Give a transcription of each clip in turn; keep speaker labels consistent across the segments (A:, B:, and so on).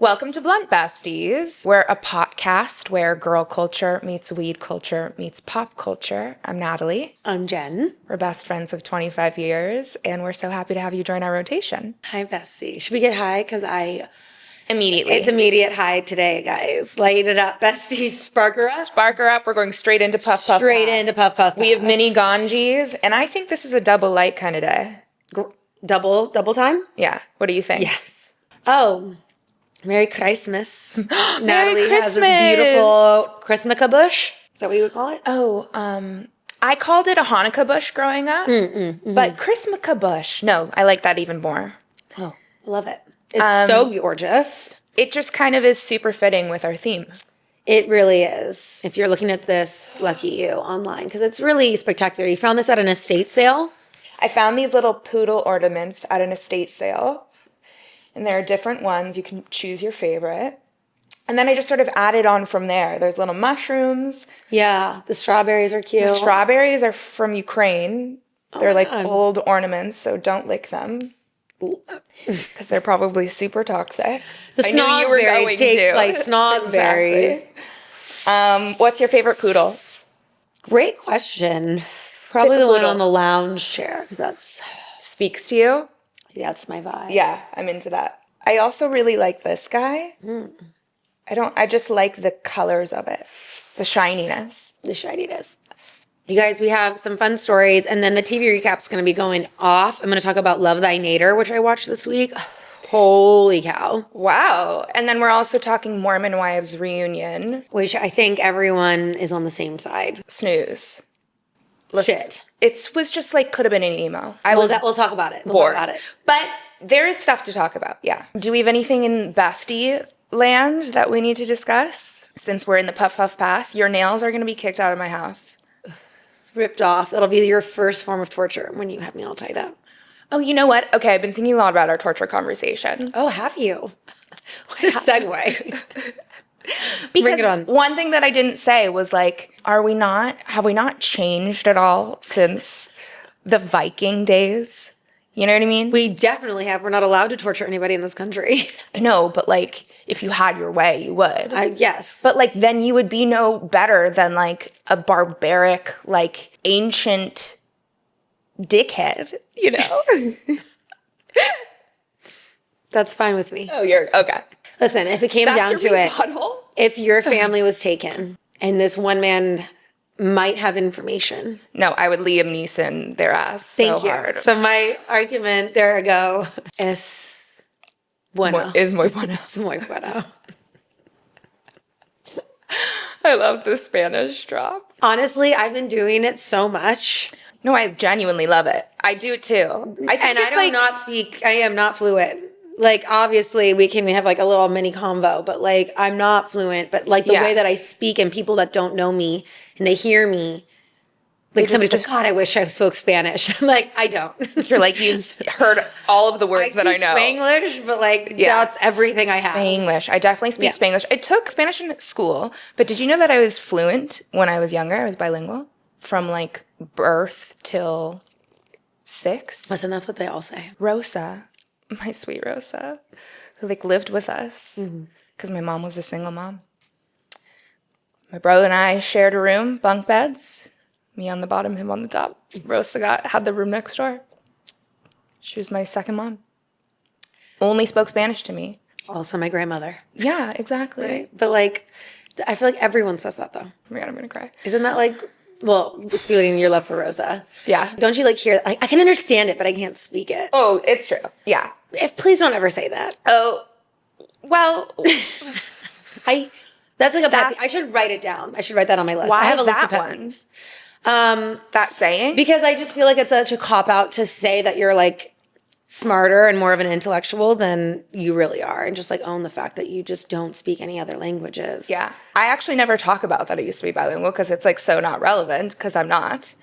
A: Welcome to Blunt Besties. We're a potcast where girl culture meets weed culture meets pop culture. I'm Natalie.
B: I'm Jen.
A: We're best friends of 25 years, and we're so happy to have you join our rotation.
B: Hi, bestie. Should we get high? Because
A: Immediately.
B: It's immediate high today, guys. Light it up, besties. Spark her up.
A: Spark her up. We're going straight into puff, puff,
B: Straight
A: pass.
B: into puff, puff,
A: We have
B: pass.
A: mini ganjis, and I think this is a double light kind of day.
B: Double time?
A: Yeah. What do you think?
B: Yes. Oh, Merry Christmas.
A: Merry
B: Natalie has this
A: Christmas.
B: beautiful Christmas bush. Is that what you would call it?
A: Oh, I called it a Hanukkah bush growing up, but Christmas bush. No, I like that even more.
B: Oh, I love it. It's so gorgeous.
A: It just kind of is super fitting with our theme.
B: It really is. If you're looking at this, lucky you online, because it's really spectacular. You found this at an estate sale?
A: I found these little poodle ornaments at an estate sale, and there are different ones. You can choose your favorite. And then I just sort of added on from there. There's little mushrooms.
B: Yeah, the strawberries are cute.
A: The strawberries are from Ukraine. They're like
B: God.
A: old ornaments, so don't lick them because they're probably super toxic.
B: The snozberries takes like snozberries.
A: Exactly. What's your favorite poodle?
B: Great question. Probably the one on the lounge chair because
A: Speaks to you?
B: that's my vibe.
A: Yeah, I'm into that. I also really like this guy. I just like the colors of it. The shininess.
B: The shininess. You guys, we have some fun stories, and then the TV recap's going to be going off. I'm going to talk about Love Thy Nader, which I watched this week. Holy cow.
A: Wow. And then we're also talking Mormon Wives reunion.
B: Which I think everyone is on the same side.
A: Snooze.
B: Shit.
A: It was just like, could have been an emo.
B: We'll talk about it. We'll talk about it.
A: But there is stuff to talk about, yeah. Do we have anything in bestie land that we need to discuss? Since we're in the puff puff pass, your nails are going to be kicked out of my house.
B: Ripped off. It'll be your first form of torture when you have me all tied up.
A: Oh, you know what? Okay, I've been thinking a lot about our torture conversation.
B: Oh, have you? What a segue.
A: Because
B: Bring it on.
A: one thing that I didn't say was like, have we not changed at all since the Viking days? You know what I mean?
B: We definitely have. We're not allowed to torture anybody in this country.
A: No, but like, if you had your way, you would.
B: Yes.
A: But like, then you would be no better than like a barbaric, like ancient dickhead, you know?
B: That's fine with me.
A: Oh, you're okay.
B: Listen, if it came down to it,
A: rebuttal?
B: if your family was taken and this one man might have information.
A: No, I would Liam Neeson their ass so hard.
B: So my argument, there I go, es bueno.
A: Is muy bueno.
B: Es muy bueno.
A: I love the Spanish drop.
B: Honestly, I've been doing it so much.
A: No, I genuinely love it. I do too. I
B: am not fluent. Like, obviously, we can have like a little mini convo, but like, I'm not fluent. But like the way that I speak and people that don't know me and they hear me, like somebody's like, God, I wish I spoke Spanish. Like, I don't.
A: You're like, you've heard all of the words that I know.
B: Spanglish, but like, that's everything I have.
A: Spanglish. I definitely speak Spanglish. I took Spanish in school, but did you know that I was fluent when I was younger? I was bilingual from like birth till 6.
B: Listen, that's what they all say.
A: Rosa, my sweet Rosa, who like lived with us because my mom was a single mom. My brother and I shared a room, bunk beds. Me on the bottom, him on the top. Rosa had the room next door. She was my second mom. Only spoke Spanish to me.
B: Also my grandmother.
A: Yeah, exactly.
B: Right? But like, I feel like everyone says that though.
A: Oh my God, I'm gonna cry.
B: Isn't that like, well, excluding your love for Rosa.
A: Yeah.
B: Don't you like hear, like, I can understand it, but I can't speak it.
A: Oh, it's true. Yeah.
B: Please don't ever say that.
A: Oh, well,
B: That's like a bad thing. I should write it down. I should write that on my list.
A: Why
B: I have a list
A: that
B: of pet
A: one?
B: peeves.
A: That saying?
B: Because I just feel like it's such a cop-out to say that you're like smarter and more of an intellectual than you really are, and just like own the fact that you just don't speak any other languages.
A: Yeah. I actually never talk about that I used to be bilingual because it's like so not relevant because I'm not.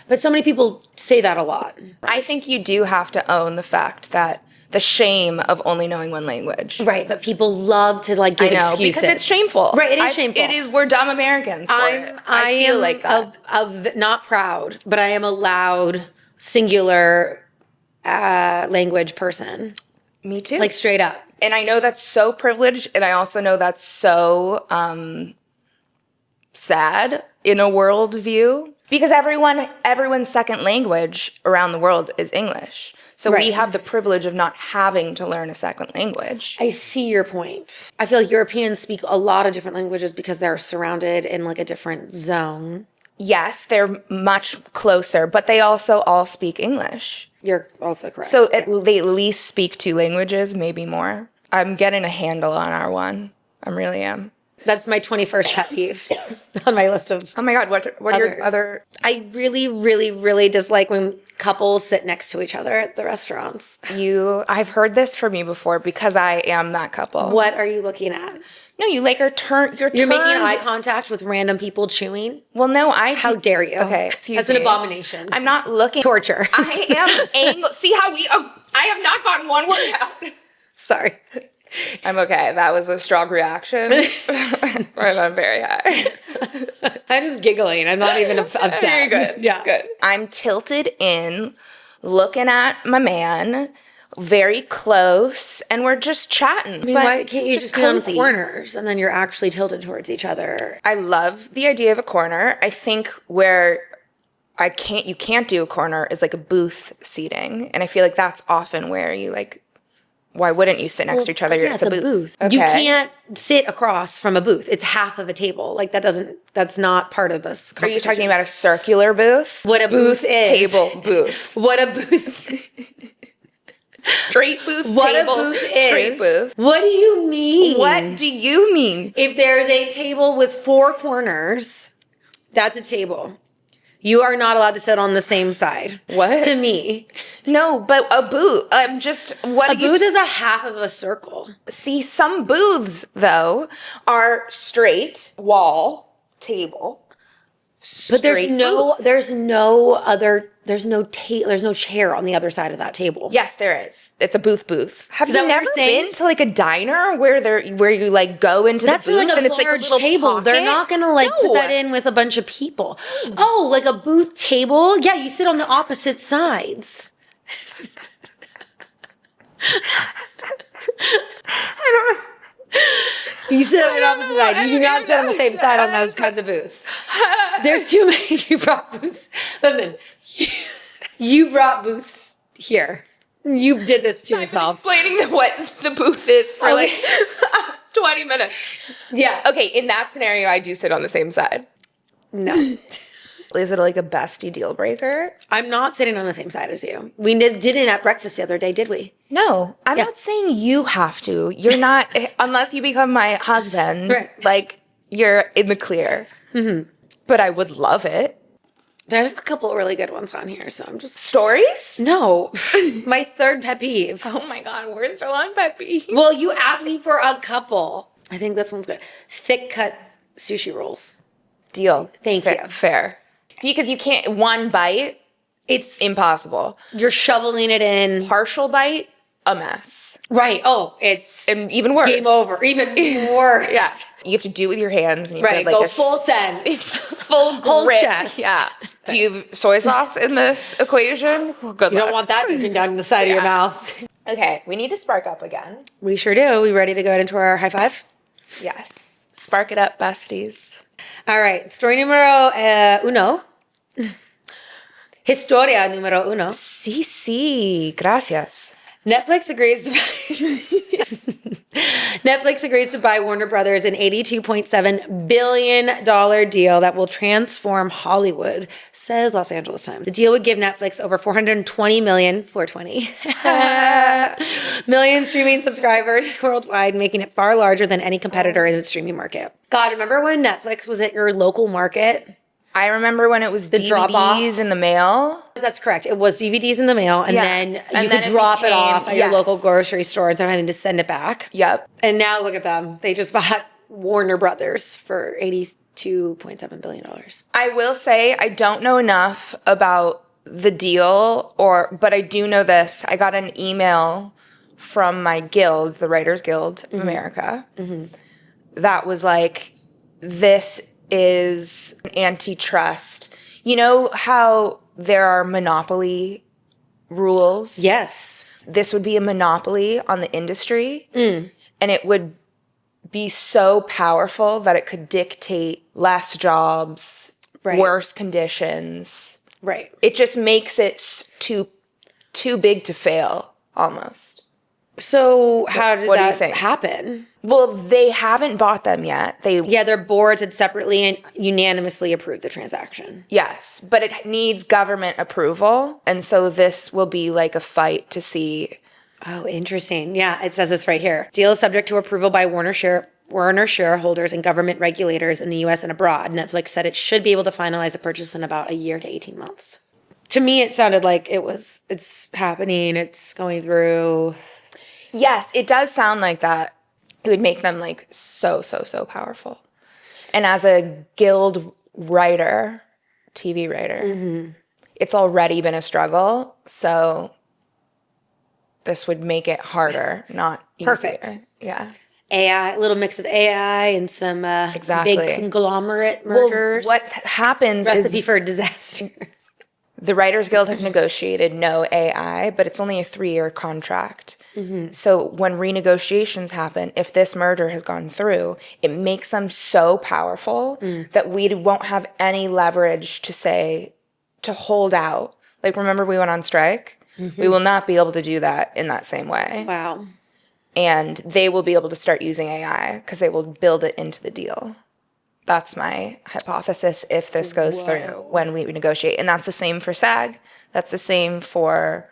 B: But so many people say that a lot.
A: I think you do have to own the fact that the shame of only knowing one language.
B: Right, but people love to like give excuses.
A: Because it's shameful.
B: Right, it is shameful.
A: It is. We're dumb Americans for it. I feel like that.
B: Of not proud, but I am a loud, singular language person.
A: Me too.
B: Like straight up.
A: And I know that's so privileged, and I also know that's so sad in a world view, because everyone's second language around the world is English. So we have the privilege of not having to learn a second language.
B: I see your point. I feel like Europeans speak a lot of different languages because they're surrounded in like a different zone.
A: Yes, they're much closer, but they also all speak English.
B: You're also correct.
A: So they at least speak 2 languages, maybe more. I'm getting a handle on our one. I really am.
B: That's my 21st pet peeve on my list of.
A: Oh my God, what are your other?
B: I really, really, really dislike when couples sit next to each other at the restaurants.
A: I've heard this from you before because I am that couple.
B: What are you looking at?
A: No, you like are you're
B: making eye contact with random people chewing?
A: Well, no,
B: How dare you?
A: Okay,
B: That's an abomination.
A: I'm not looking.
B: Torture.
A: I am angle. See how I have not gotten one word out.
B: Sorry.
A: I'm okay. That was a strong reaction. And I'm very high.
B: I'm just giggling. I'm not even upset.
A: You're good.
B: Yeah.
A: Good. I'm tilted in, looking at my man, very close, and we're just chatting.
B: I mean, why can't you just be on corners and then you're actually tilted towards each other?
A: I love the idea of a corner. I think where you can't do a corner is like a booth seating. And I feel like that's often where you like, why wouldn't you sit next to each other?
B: Yeah, it's a booth. Okay. You can't sit across from a booth. It's half of a table. Like that's not part of this.
A: Are you talking about a circular booth?
B: What a booth is.
A: Table booth.
B: What a booth.
A: Straight booth,
B: what
A: table,
B: a booth
A: straight
B: is.
A: booth.
B: What do you mean?
A: What do you mean?
B: If there's a table with 4 corners, that's a table. You are not allowed to sit on the same side.
A: What?
B: To me.
A: No, but a booth. I'm just, what
B: A booth is a half of a circle.
A: See, some booths, though, are straight wall, table,
B: but there's no chair on the other side of that table.
A: Yes, there is. It's a booth. Have you never
B: you're saying?
A: been to like a diner where you like go into
B: That's
A: the booth
B: like a
A: and it's like a
B: large
A: little
B: table.
A: pocket?
B: They're not gonna put that in with a bunch of people. Oh, like a booth table? Yeah, you sit on the opposite sides.
A: I don't know.
B: You sit on the opposite side. You do not sit on the same side on those kinds of booths. There's too many. You brought booths. Listen, you brought booths here. You did this to yourself.
A: I've been explaining what the booth is for like 20 minutes.
B: Yeah.
A: Okay, in that scenario, I do sit on the same side.
B: No.
A: Is it like a bestie deal breaker?
B: I'm not sitting on the same side as you. We didn't at breakfast the other day, did we?
A: No, I'm not saying you have to. You're not, unless you become my husband, like you're in the clear. Mm-hmm. But I would love it.
B: There's a couple really good ones on here, so I'm just...
A: Stories?
B: No. My third pet peeve.
A: Oh my God, we're still on pet peeve.
B: Well, you asked me for a couple. I think this one's good. Thick cut sushi rolls.
A: Deal.
B: Thank you.
A: Fair. Because you can't, one bite, it's impossible.
B: You're shoveling it in.
A: Partial bite, a mess.
B: Right. Oh, it's
A: and even worse.
B: Game over. Even worse.
A: Yeah. You have to do it with your hands. And you have to
B: go full send.
A: Full
B: whole
A: grip.
B: chest.
A: Yeah. Do you have soy sauce in this equation? Good luck.
B: You don't want that oozing down the side of your mouth.
A: Okay. We need to spark up again.
B: We sure do. We ready to go into our high five?
A: Yes. Spark it up, besties.
B: All right. Story numero uno. Historia numero uno.
A: Sí, gracias.
B: Netflix agrees to buy Warner Brothers an $82.7 billion deal that will transform Hollywood, says Los Angeles Times. The deal would give Netflix over 420 million streaming subscribers worldwide, making it far larger than any competitor in the streaming market. God, remember when Netflix was at your local market?
A: I remember when it was the DVDs in the mail.
B: That's correct. It was DVDs in the mail, and then you could drop it off at your local grocery store instead of having to send it back.
A: Yep.
B: And now look at them. They just bought Warner Brothers for $82.7 billion.
A: I will say I don't know enough about the deal, but I do know this. I got an email from my guild, the Writers Guild of America, that was like, this is antitrust. You know how there are monopoly rules?
B: Yes.
A: this would be a monopoly on the industry, and it would be so powerful that it could dictate less jobs, worse conditions.
B: Right.
A: It just makes it too big to fail, almost.
B: So how did
A: What do you
B: that
A: think?
B: happen?
A: Well, they haven't bought them yet.
B: Their boards had separately and unanimously approved the transaction.
A: Yes, but it needs government approval, and so this will be like a fight to see.
B: Oh, interesting. Yeah, it says this right here. Deal is subject to approval by Warner shareholders and government regulators in the U.S. and abroad. Netflix said it should be able to finalize the purchase in about a year to 18 months. To me, it sounded like it's happening, it's going through.
A: Yes, it does sound like that. It would make them like so powerful. And as a guild writer, TV writer, it's already been a struggle. So this would make it harder, not easier.
B: Perfect.
A: Yeah.
B: AI, a little mix of AI and some big conglomerate mergers.
A: Well, what happens
B: Recipe
A: is
B: for disaster.
A: the Writers Guild has negotiated no AI, but it's only a 3-year contract. So when renegotiations happen, if this merger has gone through, it makes them so powerful that we won't have any leverage to hold out. Like, remember we went on strike? We will not be able to do that in that same way.
B: Wow.
A: And they will be able to start using AI because they will build it into the deal. That's my hypothesis if this goes through when we negotiate. And that's the same for SAG. That's the same for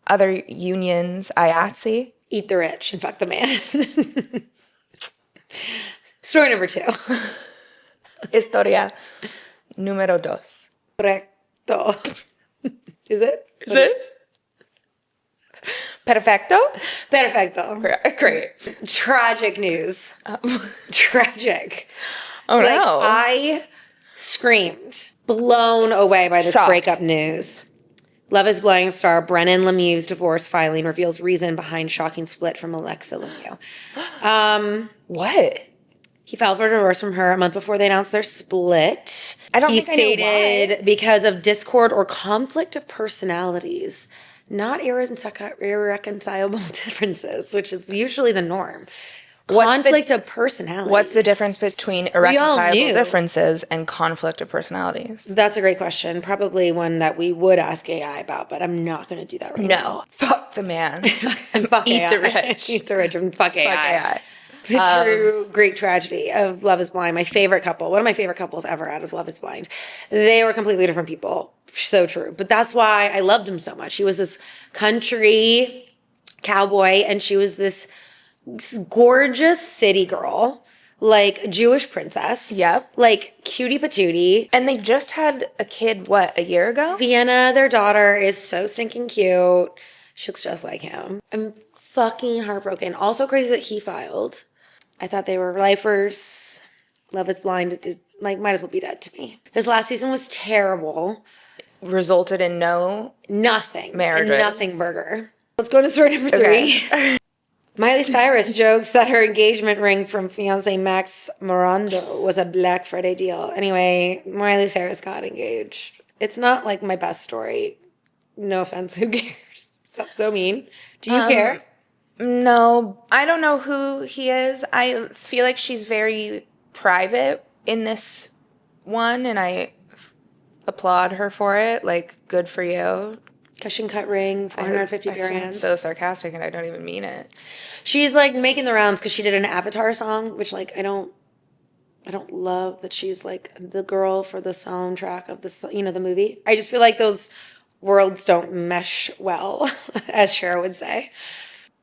A: other unions, IATSE.
B: Eat the rich and fuck the man. Story number 2.
A: Historia número 2.
B: Correcto. Is it?
A: Is it? Perfecto?
B: Perfecto.
A: Great.
B: Tragic news. Tragic.
A: Oh,
B: Like,
A: no.
B: I screamed, blown away by this
A: Shocked.
B: breakup news. Love is Blind star Brennan Lemieux's divorce filing reveals reason behind shocking split from Alexa Lemieux.
A: What?
B: He filed for divorce from her a month before they announced their split.
A: I don't
B: he
A: think I knew
B: stated because of discord or conflict of personalities, not irreconcilable differences, which is usually the norm. Conflict of personality.
A: What's the difference between irreconcilable differences and conflict of personalities?
B: That's a great question. Probably one that we would ask AI about, but I'm not going to do that right now.
A: No. Fuck the man.
B: Fuck
A: Eat
B: AI.
A: the rich.
B: Eat the rich and fuck AI.
A: Fuck AI.
B: The true great tragedy of Love is Blind. My favorite couple. One of my favorite couples ever out of Love is Blind. They were completely different people. So true. But that's why I loved him so much. He was this country cowboy and she was this gorgeous city girl, like Jewish princess.
A: Yep.
B: Like cutie patootie.
A: And they just had a kid, what, a year ago?
B: Vienna, their daughter, is so stinking cute. She looks just like him. I'm fucking heartbroken. Also crazy that he filed. I thought they were lifers. Love is Blind is like might as well be dead to me. His last season was terrible.
A: Resulted in
B: Nothing.
A: Marriages.
B: And nothing burger. Let's go to story number 3.
A: Okay.
B: Miley Cyrus jokes that her engagement ring from fiancé Max Morando was a Black Friday deal. Anyway, Miley Cyrus got engaged. It's not like my best story. No offense, who cares? That's so mean. Do you care?
A: No, I don't know who he is. I feel like she's very private in this one, and I applaud her for it. Like, good for you.
B: Cushion cut ring, 450
A: I sound
B: grand.
A: so sarcastic, and I don't even mean it.
B: She's like making the rounds because she did an Avatar song, which like I don't love that she's like the girl for the soundtrack of the movie. I just feel like those worlds don't mesh well, as Cher would say.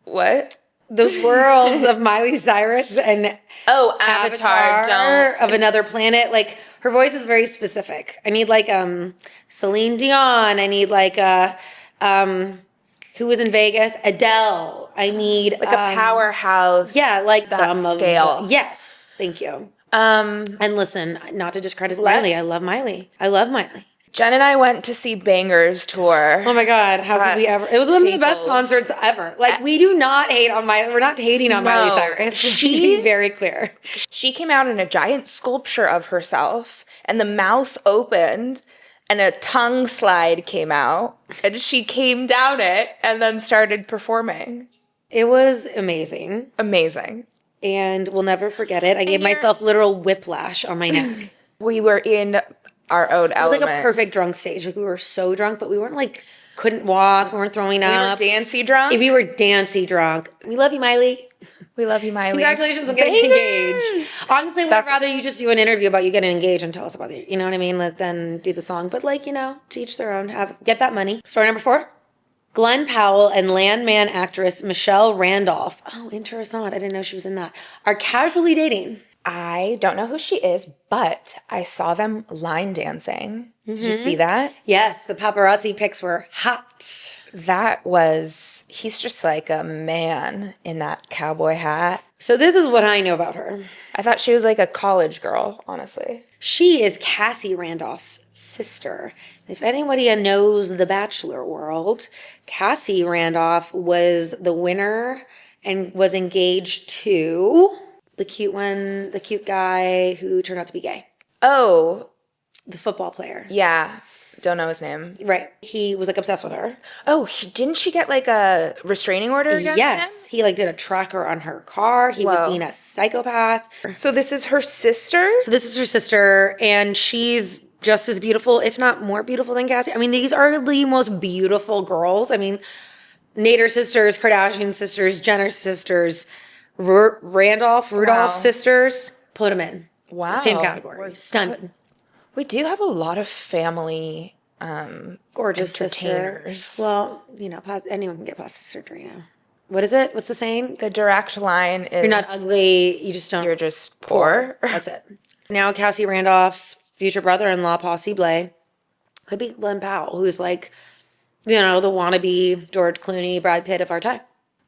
A: What?
B: Those worlds of Miley Cyrus and
A: Avatar don't.
B: of another planet. Like her voice is very specific. I need like Celine Dion. I need like who was in Vegas? Adele. I need
A: Like a powerhouse.
B: Yeah, like
A: that scale.
B: Yes, thank you. And listen, not to discredit Miley. I love Miley.
A: Jen and I went to see Bangers tour.
B: Oh my God, how could we ever? It was one of the best concerts ever. Like, we do not hate on Miley. We're not hating on Miley Cyrus. She's very clear.
A: She came out in a giant sculpture of herself, and the mouth opened, and a tongue slide came out, and she came down it and then started performing.
B: It was amazing.
A: Amazing.
B: And we'll never forget it. I gave myself literal whiplash on my neck.
A: We were in our own element.
B: It was like a perfect drunk stage. Like we were so drunk, but we weren't like, couldn't walk, we weren't throwing up.
A: We were dancey drunk.
B: We were dancey drunk. We love you, Miley.
A: We love you, Miley.
B: Congratulations on getting engaged. Honestly, we'd rather you just do an interview about you getting engaged and tell us about it. You know what I mean? Than do the song. But like, to each their own. Get that money. Story number 4. Glenn Powell and Landman actress Michelle Randolph. Oh, interesting. I didn't know she was in that. Are casually dating.
A: I don't know who she is, but I saw them line dancing. Did you see that?
B: Yes, the paparazzi pics were hot.
A: He's just like a man in that cowboy hat.
B: So this is what I know about her.
A: I thought she was like a college girl, honestly.
B: She is Cassie Randolph's sister. If anybody knows the Bachelor world, Cassie Randolph was the winner and was engaged to the cute guy who turned out to be gay.
A: Oh.
B: The football player.
A: Yeah. Don't know his name.
B: Right. He was like obsessed with her.
A: Oh, didn't she get like a restraining order against him?
B: Yes. He like did a tracker on her car. He was being a psychopath.
A: So this is her sister?
B: So this is her sister, and she's just as beautiful, if not more beautiful than Cassie. I mean, these are the most beautiful girls. I mean, Nader sisters, Kardashian sisters, Jenner sisters, Rudolph sisters. Put them in.
A: Wow.
B: Same category. Stunning.
A: We do have a lot of family
B: gorgeous
A: entertainers.
B: Sister. Well, anyone can get plastic surgery now. What is it? What's the saying?
A: The direct line is...
B: You're not ugly, you just don't...
A: You're just poor.
B: That's it. Now Cassie Randolph's future brother-in-law, Posse Blay, could be Glenn Powell, who's like, the wannabe George Clooney, Brad Pitt of our time.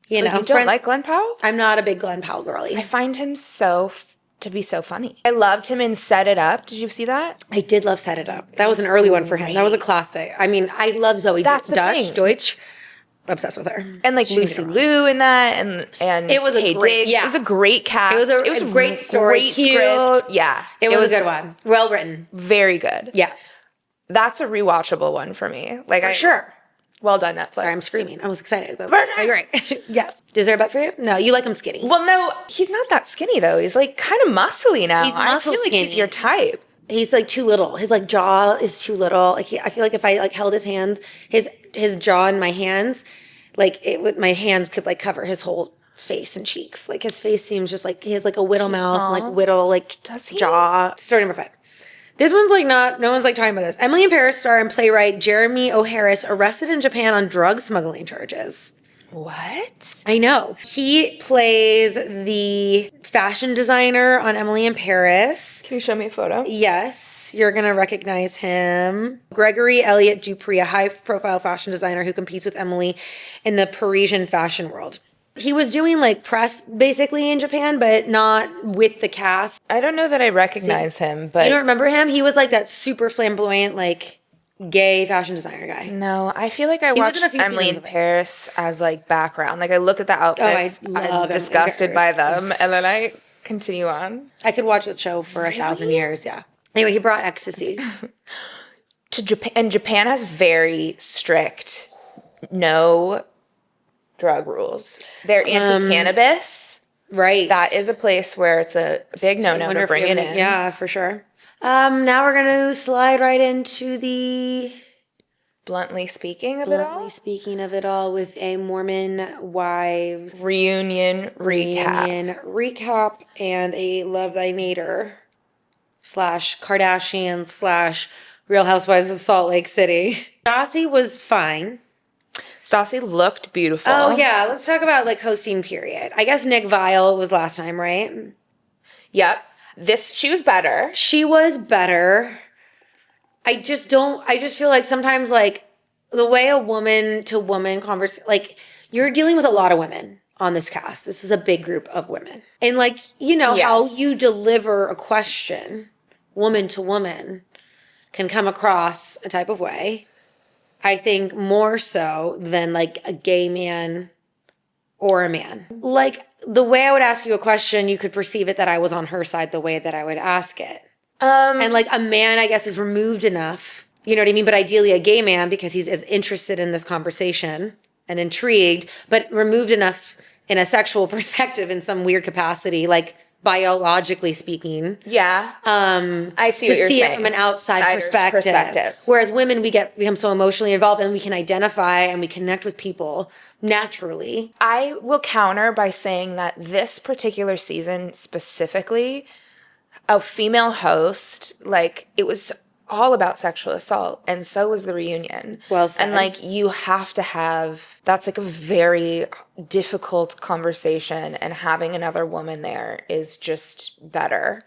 A: You don't like Glenn Powell?
B: I'm not a big Glenn Powell girly.
A: I find him to be so funny. I loved him in Set It Up. Did you see that?
B: I did love Set It Up. That was an early one for him. That was a classic. I mean, I love Zoe Deutsch. Obsessed with her.
A: And like Lucy Liu in that, and
B: it was
A: Tay Diggs. Yeah. It was a great cast.
B: It was a great story.
A: Great script. Yeah.
B: It was a good one. Well written.
A: Very good.
B: Yeah.
A: That's a rewatchable one for me.
B: Sure.
A: Well done, Netflix.
B: Sorry, I'm screaming. I was excited. But great. Yes. Is there a bet for you? No, you like him skinny.
A: Well, no, he's not that skinny though. He's like kind of muscly now.
B: He's muscle
A: I feel like he's your type.
B: He's like too little. His like jaw is too little. Like I feel like if I like held his hands, his jaw in my hands, my hands could like cover his whole face and cheeks. Like his face seems just like he has like a whittle mouth, like whittle jaw. Story number 5. This one's like no one's like talking about this. Emily in Paris star and playwright Jeremy O. Harris arrested in Japan on drug smuggling charges.
A: What?
B: I know. He plays the fashion designer on Emily in Paris.
A: Can you show me a photo?
B: Yes, you're going to recognize him. Gregory Elliott Dupree, a high-profile fashion designer who competes with Emily in the Parisian fashion world. He was doing like press basically in Japan, but not with the cast.
A: I don't know that I recognize him, but...
B: You don't remember him? He was like that super flamboyant, like gay fashion designer guy.
A: No, I feel like I watched Emily in Paris as like background. Like I look at the outfits, I'm disgusted by them, and then I continue on.
B: I could watch that show for 1,000 years, yeah. Anyway, he brought ecstasy.
A: To Japan, and Japan has very strict no drug rules. They're anti-cannabis.
B: Right.
A: That is a place where it's a big no-no to bring it in.
B: Yeah, for sure. Now we're going to slide right into the...
A: Bluntly speaking of
B: it all with a Mormon Wives...
A: Reunion recap.
B: And a Love Thy Nader / Kardashian / Real Housewives of Salt Lake City. Stassi was fine.
A: Stassi looked beautiful.
B: Oh, yeah. Let's talk about, like, hosting period. I guess Nick Viall was last time, right?
A: Yep. She was better.
B: She was better. I just feel like sometimes, like, the way a woman-to-woman conversation, like, you're dealing with a lot of women on this cast. This is a big group of women. And, like, how you deliver a question, woman to woman, can come across a type of way. I think more so than like a gay man or a man. Like the way I would ask you a question, you could perceive it that I was on her side the way that I would ask it. And like a man, I guess, is removed enough You know what I mean? But ideally a gay man, because he's as interested in this conversation and intrigued, but removed enough in a sexual perspective in some weird capacity, like biologically speaking.
A: Yeah. I see what you're saying.
B: To see it from an outside perspective. Whereas women, we become so emotionally involved and we can identify and we connect with people naturally.
A: I will counter by saying that this particular season specifically, a female host, like, it was all about sexual assault, and so was the reunion.
B: Well said.
A: And like, you have to have, that's like a very difficult conversation, and having another woman there is just better.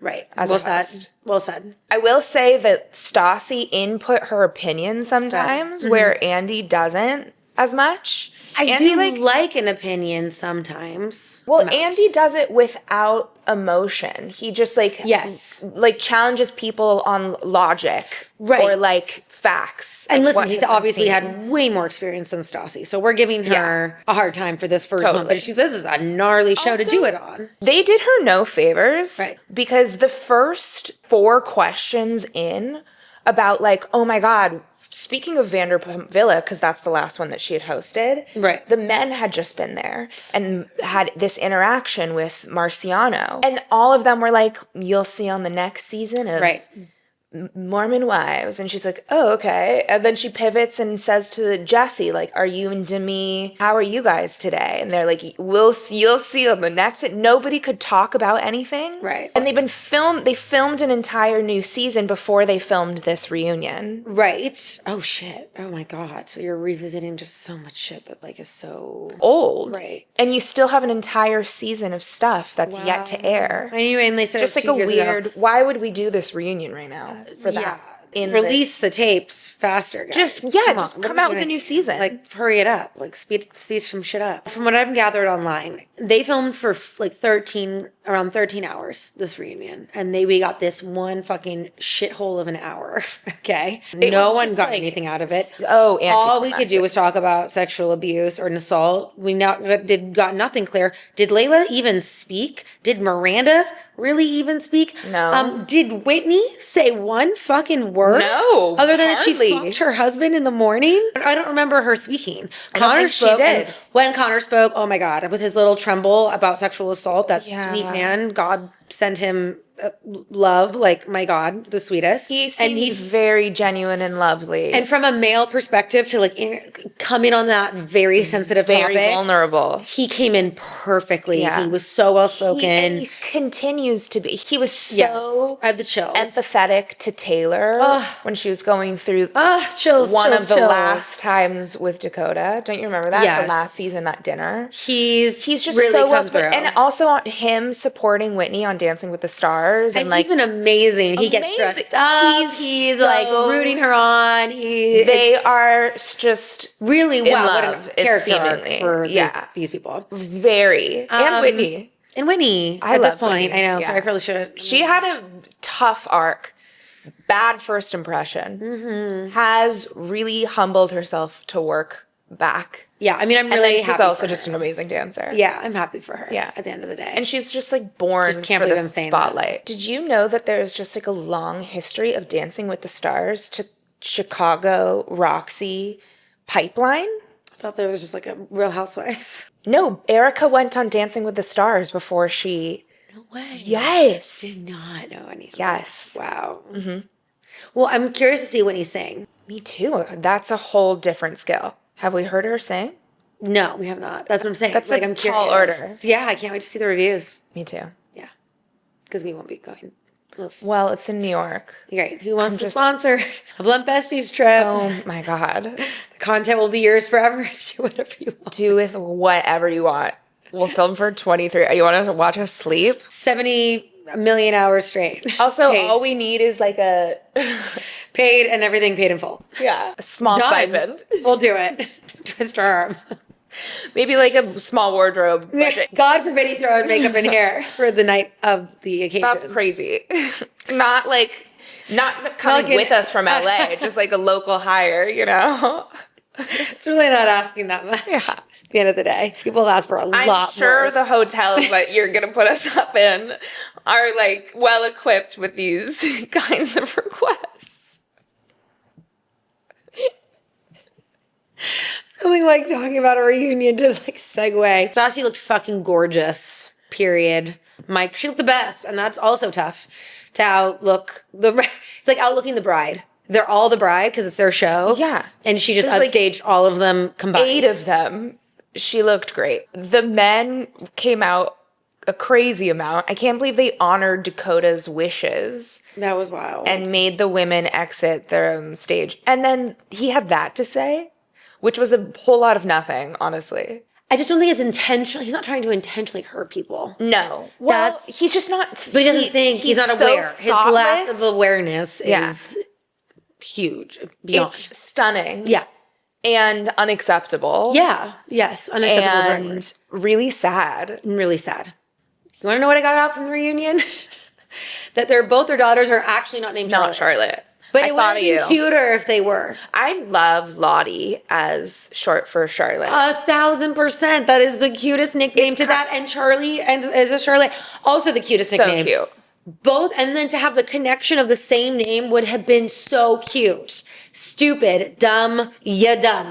B: Right.
A: As
B: well
A: a host.
B: said. Well said.
A: I will say that Stassi input her opinion sometimes where Andy doesn't as much.
B: Andy do like an opinion sometimes.
A: Well, Andy does it without emotion. He just like challenges people on logic,
B: right,
A: or like facts.
B: And listen, he's obviously had way more experience than Stassi, so we're giving her a hard time for this first one. But this is a gnarly show to do it on.
A: They did her no favors,
B: right?
A: Because the first 4 questions in about like, oh my God. Speaking of Vanderpump Villa, because that's the last one that she had hosted,
B: right?
A: The men had just been there and had this interaction with Marciano. And all of them were like, you'll see on the next season of Mormon Wives. And she's like, oh, okay. And then she pivots and says to Jesse, like, are you and Demi, how are you guys today? And they're like, you'll see on the next. Nobody could talk about anything.
B: Right.
A: And they filmed an entire new season before they filmed this reunion.
B: Right. Oh, shit. Oh, my God. So you're revisiting just so much shit that, like, is so
A: old.
B: Right.
A: And you still have an entire season of stuff that's yet to air.
B: Anyway, and they said
A: it's just like a weird, why would we do this reunion right now? For that.
B: Release the tapes faster, guys.
A: Just come out with a new season.
B: Like, hurry it up. Like, speed some shit up. From what I've gathered online, they filmed for like around 13 hours, this reunion. And we got this one fucking shithole of an hour. Okay? No one got anything out of it. All we could do was talk about sexual abuse or an assault. We got nothing clear. Did Layla even speak? Did Miranda really even speak?
A: No.
B: Did Whitney say one fucking word?
A: No.
B: Other than that she fucked her husband in the morning? I don't remember her speaking.
A: Connor spoke. She did.
B: When Connor spoke, oh my God, with his little tremble about sexual assault, that sweet man, God send him love, like, my God, the sweetest.
A: He's very genuine and lovely.
B: And from a male perspective, to like come in on that very sensitive topic,
A: very vulnerable,
B: he came in perfectly. Yeah. He was so well spoken.
A: He continues to be. He was so
B: I have the chills.
A: Empathetic to Taylor when she was going through
B: chills.
A: The last times with Dakota. Don't you remember that? Yes. The last season, that dinner.
B: He's
A: just
B: really
A: so well
B: spoken.
A: And also on him supporting Whitney on Dancing with the Stars. And like,
B: he's been amazing. He gets dressed up. He's like rooting her on. They
A: are just
B: really
A: in
B: love.
A: What a character
B: for these people.
A: Very. And Whitney.
B: And Whitney.
A: At
B: this point,
A: Whitney.
B: I know. Yeah. So I probably should have.
A: She had a tough arc. Bad first impression. Mm-hmm. Has really humbled herself to work back.
B: Yeah, I mean, I'm really happy.
A: She's also just an amazing dancer.
B: Yeah, I'm happy for her.
A: Yeah,
B: at the end of the day,
A: and she's just like born for the spotlight. Did you know that there's just like a long history of Dancing with the Stars to Chicago Roxy pipeline?
B: I thought there was just like a Real Housewives.
A: No, Erica went on Dancing with the Stars before she.
B: No way.
A: Yes.
B: Did not know anything.
A: Yes.
B: Wow. Mm-hmm. Well, I'm curious to see what he's saying.
A: Me too. That's a whole different skill. Have we heard her sing?
B: No, we have not. That's what I'm saying.
A: That's like a tall order.
B: Yeah, I can't wait to see the reviews.
A: Me too.
B: Yeah. Because we won't be going.
A: Well, it's in New York.
B: Great. Who wants to sponsor a Blunt Besties trip?
A: Oh my God.
B: The content will be yours forever. Do whatever you want.
A: Do with whatever you want. We'll film for 23. You want to watch us sleep?
B: 70 million hours straight.
A: Also, all we need is like a...
B: paid and everything paid in full.
A: Yeah. A small stipend.
B: We'll do it. Twist our arm.
A: Maybe like a small wardrobe budget.
B: God forbid he throw in makeup and hair for the night of the occasion.
A: That's crazy. Not coming with us from LA, just like a local hire, you know?
B: It's really not asking that much.
A: Yeah.
B: At the end of the day, people ask for a lot more. I'm
A: sure the hotels that you're going to put us up in are like well equipped with these kinds of requests.
B: Something like talking about a reunion to like segue. Stassi looked fucking gorgeous. Period. Mike, she looked the best, and that's also tough to outlook it's like outlooking the bride. They're all the bride because it's their show.
A: Yeah.
B: And she just
A: There's
B: upstaged all of them combined.
A: 8 of them. She looked great. The men came out a crazy amount. I can't believe they honored Dakota's wishes.
B: That was wild.
A: And made the women exit their stage. And then he had that to say, which was a whole lot of nothing, honestly.
B: I just don't think it's intentional. He's not trying to intentionally hurt people.
A: No. Well, he's just not.
B: But he doesn't think, he's not aware.
A: So
B: his lack of awareness is huge. Beyond.
A: It's stunning.
B: Yeah.
A: And unacceptable.
B: Yeah. Yes. Unacceptable.
A: And really sad.
B: Really sad. You want to know what I got out from the reunion? That both their daughters are actually not named Charlotte.
A: Not Charlotte.
B: But it would have been cuter if they were.
A: I love Lottie as short for Charlotte.
B: 1,000%. That is the cutest nickname to that. And Charlie and is a Charlotte. Also the cutest nickname.
A: So cute.
B: Both, and then to have the connection of the same name would have been so cute. Stupid, dumb, dumb.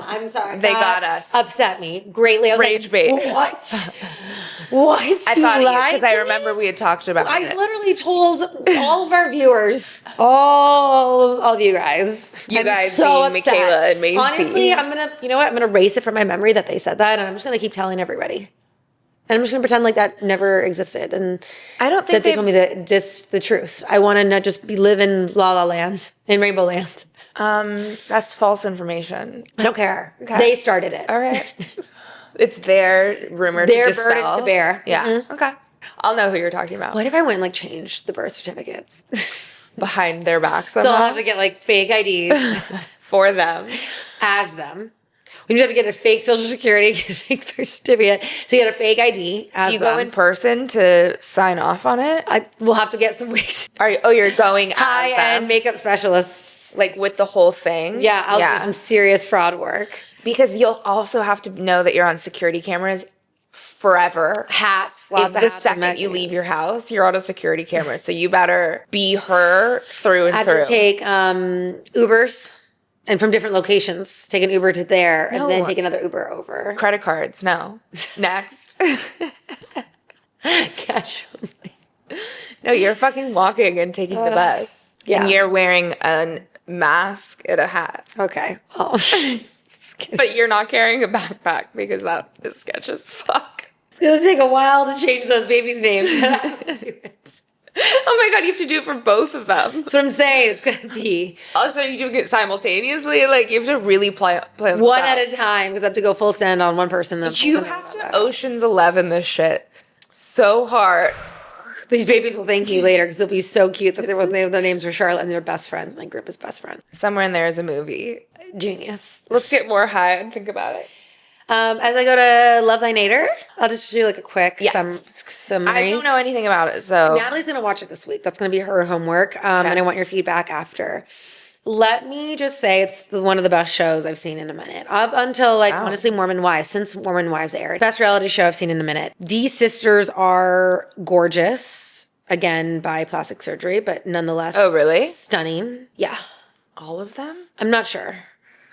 B: I'm sorry.
A: They got us.
B: Upset me greatly. I was
A: Rage bait.
B: What? What?
A: I thought of you because I remember we had talked about it.
B: I literally told all of our viewers, all of you guys.
A: You
B: I'm
A: guys
B: so
A: being
B: upset.
A: Michaela and Macy.
B: Honestly, you know what? I'm gonna erase it from my memory that they said that, and I'm just gonna keep telling everybody. And I'm just gonna pretend like that never existed, and
A: I don't think
B: that they told me the truth. I want to not just live in La La Land, in Rainbow Land.
A: That's false information.
B: I don't care.
A: Okay.
B: They started it.
A: All right. It's their rumor
B: Their
A: to dispel.
B: burden to bear.
A: Yeah.
B: Mm-hmm.
A: Okay. I'll know who you're talking about.
B: What if I went and like changed the birth certificates
A: Behind their backs
B: so
A: somehow?
B: I'll have to get like fake IDs
A: for them.
B: as them. When you have to get a fake social security, get a fake birth certificate, so you get a fake ID.
A: Do you go in person to sign off on it?
B: I will have to get some wigs.
A: You're going as
B: High-end
A: them?
B: makeup specialists.
A: Like with the whole thing?
B: Yeah, I'll do some serious fraud work.
A: Because you'll also have to know that you're on security cameras forever.
B: Hats, lots of hats.
A: The second you leave your house, you're on a security camera. So you better be her through and through.
B: I have to take Ubers. And from different locations, take an Uber to there, and then take another Uber over.
A: Credit cards, no. Next.
B: Cash only.
A: No, you're fucking walking and taking the bus.
B: Yeah.
A: And you're wearing a mask and a hat.
B: Okay. Well,
A: but you're not carrying a backpack because that is sketch as fuck.
B: It's going to take a while to change those babies' names.
A: Oh my God, you have to do it for both of them.
B: That's what I'm saying. It's going to be.
A: Also, you doing it simultaneously? Like, you have to really plan
B: one at a time because I have to go full send on one person. Then
A: you have to Ocean's 11 this shit so hard.
B: These babies will thank you later because they'll be so cute that their names are Charlotte and they're best friends and they group as best friends.
A: Somewhere in there is a movie.
B: Genius.
A: Let's get more high and think about it.
B: As I go to Love Thy Nader, I'll just do like a quick summary.
A: I don't know anything about it, so
B: Natalie's gonna watch it this week. That's gonna be her homework, and I want your feedback after. Let me just say it's one of the best shows I've seen in a minute. Up until honestly Mormon Wives, since Mormon Wives aired. Best reality show I've seen in a minute. These sisters are gorgeous, again by plastic surgery, but nonetheless.
A: Oh, really?
B: Stunning. Yeah.
A: All of them?
B: I'm not sure.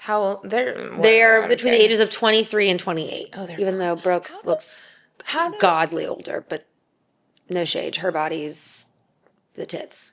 A: How old?
B: They are between the ages of 23 and 28. Oh, even though Brooks looks godly older, but no shade. Her body's the tits.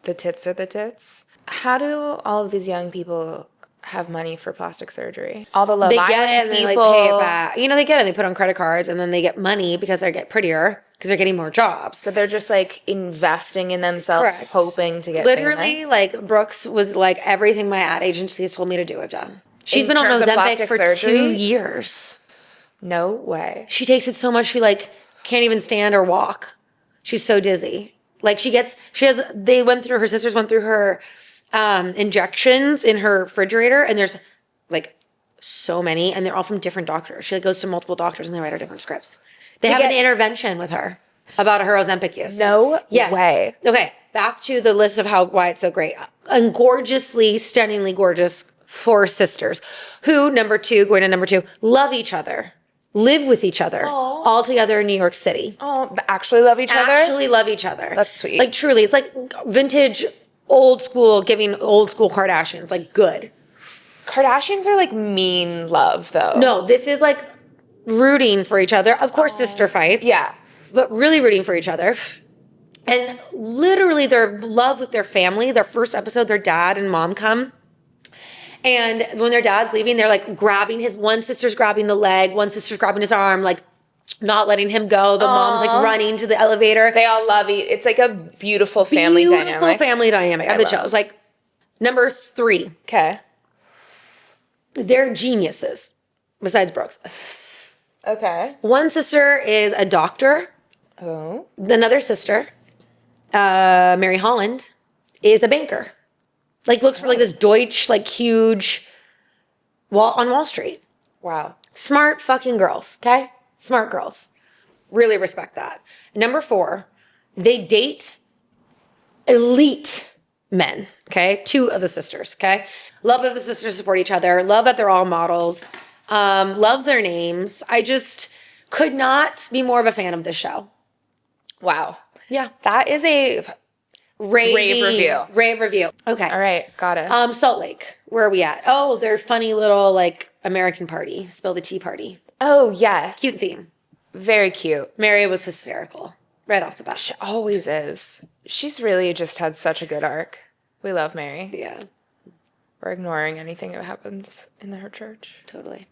A: The tits are the tits. How do all of these young people have money for plastic surgery? All the Love
B: They
A: Island
B: get it and
A: people,
B: they like pay it back. They get it and they put on credit cards and then they get money because they get prettier because they're getting more jobs.
A: So they're just like investing in themselves, hoping to get
B: literally
A: famous.
B: like Brooks was like everything my ad agency has told me to do, I've done. She's been on Ozempic for
A: surgery?
B: 2 years.
A: No way.
B: She takes it so much she like can't even stand or walk. She's so dizzy. Like her sisters went through her injections in her refrigerator and there's like so many and they're all from different doctors. She like, goes to multiple doctors and they write her different scripts. They have an intervention with her about her Ozempic use.
A: No way.
B: Okay, back to the list of why it's so great. And gorgeously, stunningly gorgeous 4 sisters who, going to number 2, love each other, live with each other, all together in New York City.
A: Oh, actually love each other?
B: Actually love each other.
A: That's sweet.
B: Like truly, it's like vintage, old school, giving old school Kardashians, like good.
A: Kardashians are like mean love, though.
B: No, this is like rooting for each other. Of course, sister fights.
A: Yeah.
B: But really rooting for each other. And literally their love with their family, their first episode, their dad and mom come. And when their dad's leaving, they're like grabbing one sister's grabbing the leg, one sister's grabbing his arm, like not letting him go. The mom's like running to the elevator.
A: They all love you. It's like a beautiful family dynamic.
B: Beautiful family dynamic of the show. It's like number 3.
A: Okay.
B: They're geniuses, besides Brooks.
A: Okay.
B: One sister is a doctor.
A: Oh.
B: Another sister, Mary Holland, is a banker. Like looks for like this Deutsch, like huge on Wall Street.
A: Wow.
B: Smart fucking girls, okay? Smart girls. Really respect that. Number 4, they date elite men, okay? 2 of the sisters, okay? Love that the sisters support each other. Love that they're all models. Love their names. I just could not be more of a fan of this show.
A: Wow.
B: Yeah.
A: That is a rave review.
B: Rave review. Okay.
A: All right. Got it.
B: Salt Lake. Where are we at? Oh, their funny little like American party. Spill the tea party.
A: Oh, yes.
B: Cute theme.
A: Very cute.
B: Mary was hysterical right off the bat.
A: She always is. She's really just had such a good arc. We love Mary.
B: Yeah.
A: We're ignoring anything that happens in her church.
B: Totally.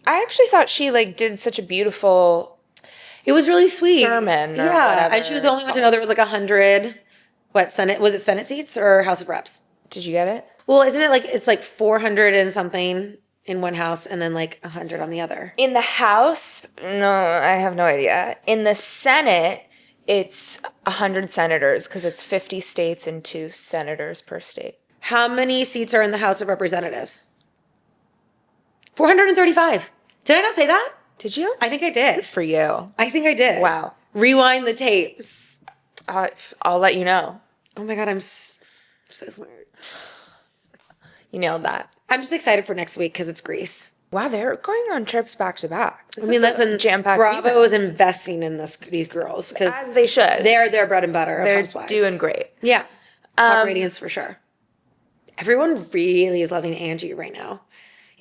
A: I actually thought she like did such a beautiful
B: It was really sweet.
A: sermon. Or
B: yeah.
A: whatever
B: And she was the only one to know there was like 100, was it Senate seats or House of Reps?
A: Did you get it?
B: Well, isn't it like, it's like 400 and something in one house and then like 100 on the other?
A: In the House, no, I have no idea. In the Senate, it's 100 senators because it's 50 states and 2 senators per state.
B: How many seats are in the House of Representatives? 435. Did I not say that?
A: Did you?
B: I think I did.
A: Good for you.
B: I think I did.
A: Wow.
B: Rewind the tapes.
A: I'll let you know.
B: Oh my God, I'm so smart.
A: You nailed that.
B: I'm just excited for next week because it's Greece.
A: Wow, they're going on trips back to back.
B: I mean, listen,
A: jam-packed
B: Bravo
A: season.
B: is investing in these girls because
A: As they should.
B: they're their bread and butter. Of
A: They're
B: Housewives.
A: doing great.
B: Yeah. Top ratings for sure. Everyone really is loving Angie right now.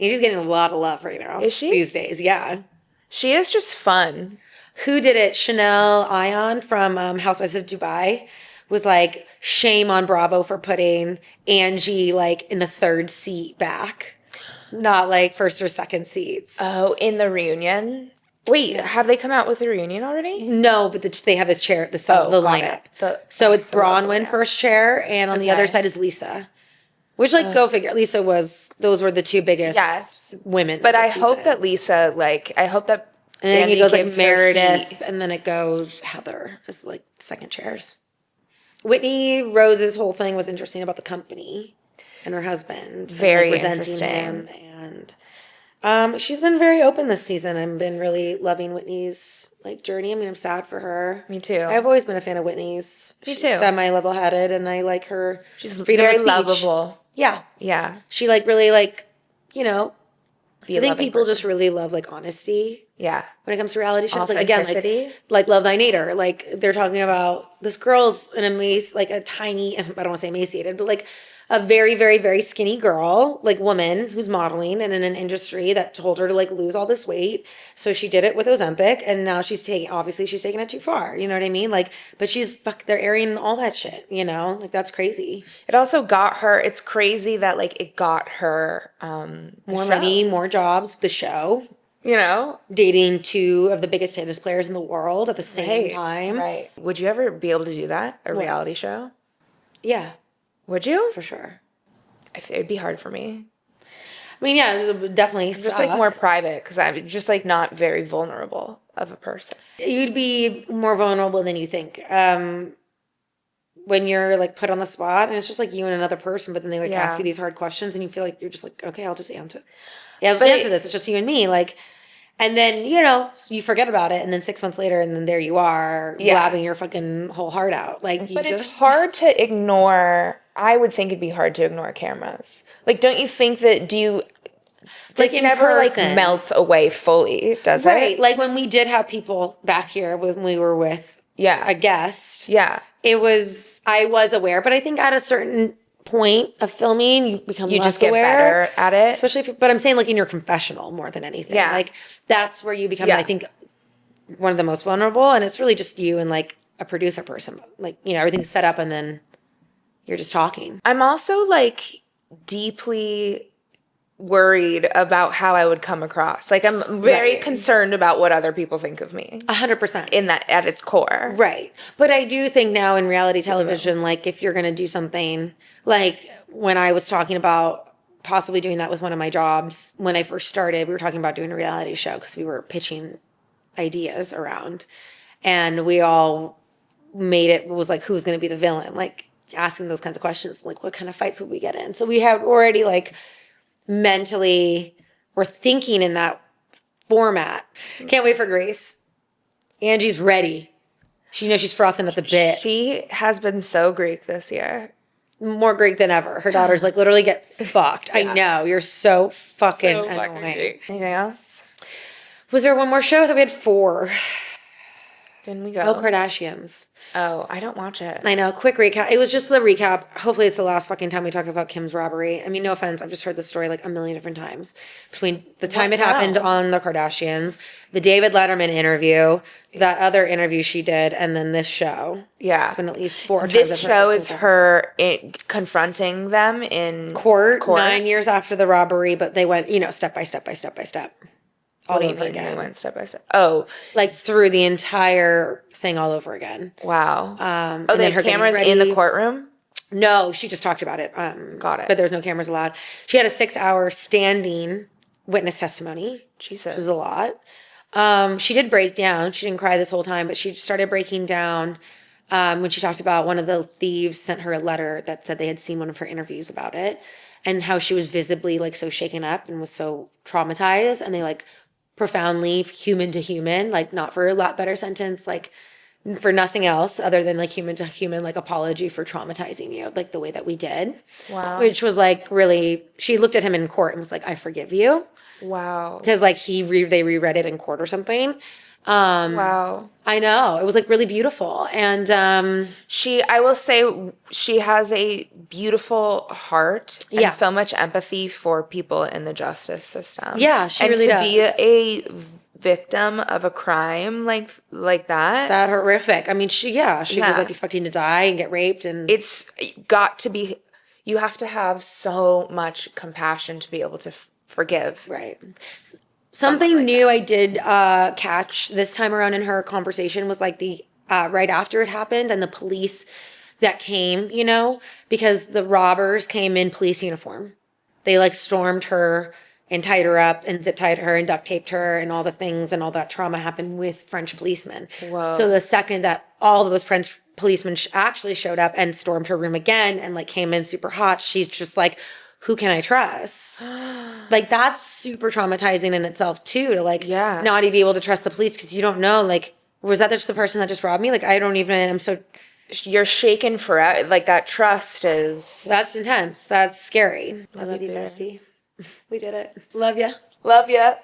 B: Angie's getting a lot of love right now.
A: Is she?
B: These days, yeah.
A: She is just fun.
B: Who did it? Chanel Ayan from Housewives of Dubai was like, shame on Bravo for putting Angie like in the 3rd seat back, not like 1st or 2nd seats.
A: Oh, in the reunion? Wait, have they come out with a reunion already?
B: No, but they have the chair, the lineup. So it's Bronwyn first chair, and on the other side is Lisa. Which, like, go figure. Those were the 2 biggest women.
A: But I hope that Lisa, I hope that
B: and then
A: Andy
B: it goes like
A: gives her
B: Meredith,
A: heat.
B: and then it goes Heather as like 2nd chairs. Whitney Rose's whole thing was interesting about the company and her husband.
A: Very
B: and, like,
A: interesting.
B: Him, and she's been very open this season. I've been really loving Whitney's like journey. I mean, I'm sad for her.
A: Me too.
B: I've always been a fan of Whitney's.
A: Me
B: She's
A: too.
B: Semi-level-headed, and I like her.
A: She's
B: freedom
A: very
B: of speech.
A: lovable.
B: Yeah.
A: Yeah.
B: She like really like, you know,
A: Be a
B: I think
A: loving
B: people
A: person.
B: just really love like honesty
A: Yeah.
B: when it comes to reality shows. Like again,
A: Authenticity.
B: like Love Thy Nader. Like they're talking about this girl's like a tiny, I don't want to say emaciated, but like a very, very, very skinny girl, like woman who's modeling and in an industry that told her to like lose all this weight. So she did it with Ozempic, and now she's taking it too far. You know what I mean? Like, but they're airing all that shit, you know? Like that's crazy.
A: It also got her, it's crazy that it got her
B: More money, more jobs, the show.
A: You know?
B: Dating 2 of the biggest tennis players in the world at the same time.
A: Right. Would you ever be able to do that? A reality show?
B: Yeah,
A: Would you?
B: for sure.
A: It'd be hard for me.
B: I mean, yeah, it would definitely
A: Just more private because I'm just not very vulnerable of a person.
B: You'd be more vulnerable than you think. When you're like put on the spot and it's just like you and another person, but then they ask you these hard questions and you feel like you're just like, okay, I'll just answer. Yeah, I'll just answer this. It's just you and me. Like, and then, you forget about it. And then 6 months later, and then there you are blabbing your fucking whole heart out.
A: It's hard to ignore. I would think it'd be hard to ignore cameras. Don't you think that, this
B: in
A: never
B: person.
A: melts away fully, does it?
B: Right. Like when we did have people back here when we were with a guest.
A: Yeah.
B: I was aware, but I think at a certain point of filming, you become
A: You
B: less
A: just get
B: aware,
A: better at it.
B: especially but I'm saying like in your confessional more than anything.
A: Yeah.
B: Like that's where you become, I think, one of the most vulnerable, and it's really just you and like a producer person. Like, you know, everything's set up and then you're just talking.
A: I'm also like deeply worried about how I would come across. Like I'm very concerned about what other people think of me.
B: 100%.
A: In that, at its core.
B: Right. But I do think now in reality television, like if you're going to do something, like when I was talking about possibly doing that with one of my jobs, when I first started, we were talking about doing a reality show because we were pitching ideas around, and we all made it was like, who's going to be the villain? Like asking those kinds of questions, like what kind of fights would we get in? So we had already like mentally were thinking in that format. Can't wait for Grace. Angie's ready. She knows she's frothing at the bit.
A: She has been so Greek this year.
B: More Greek than ever. Her daughters like literally get fucked. Yeah. I know. You're so fucking annoying.
A: Anything else?
B: Was there one more show? I thought we had 4.
A: Didn't we go?
B: Oh, Kardashians.
A: Oh, I don't watch it.
B: I know. Quick recap. It was just the recap. Hopefully it's the last fucking time we talk about Kim's robbery. I mean, no offense. I've just heard the story like a million different times. Between the time it happened on the Kardashians, the David Letterman interview, that other interview she did, and then this show.
A: Yeah.
B: It's been at least 4 times.
A: This show is her confronting them in
B: court 9 years after the robbery, but they went, you know, step by step by step by step.
A: All over again. They went step by step. Oh.
B: Like through the entire thing all over again.
A: Wow. They had cameras in the courtroom?
B: No, she just talked about it.
A: Got it.
B: But there was no cameras allowed. She had a 6-hour standing witness testimony.
A: Jesus.
B: Which was a lot. She did break down. She didn't cry this whole time, but she started breaking down when she talked about one of the thieves sent her a letter that said they had seen one of her interviews about it and how she was visibly like so shaken up and was so traumatized, and they like profoundly human to human, like not for a lot better sentence, like for nothing else other than like human to human, like apology for traumatizing you, like the way that we did.
A: Wow.
B: Which was like really, she looked at him in court and was like, I forgive you.
A: Wow.
B: Because like they reread it in court or something.
A: Wow.
B: I know. It was like really beautiful. And
A: I will say she has a beautiful heart and so much empathy for people in the justice system.
B: Yeah, she really does.
A: And to be a victim of a crime like that.
B: That horrific. I mean, she was like expecting to die and get raped, and
A: it's got to be, you have to have so much compassion to be able to forgive.
B: Right. Something like new I did catch this time around in her conversation was like the right after it happened and the police that came, you know, because the robbers came in police uniform. They like stormed her and tied her up and zip tied her and duct taped her and all the things, and all that trauma happened with French policemen.
A: Whoa.
B: So the second that all of those French policemen actually showed up and stormed her room again and like came in super hot, she's just like, who can I trust? Like that's super traumatizing in itself too, to like not be able to trust the police because you don't know, like, was that just the person that just robbed me? Like I don't even, I'm so...
A: You're shaken forever. Like that trust is...
B: That's intense. That's scary. I love you, bestie. We did it. Love ya.
A: Love ya.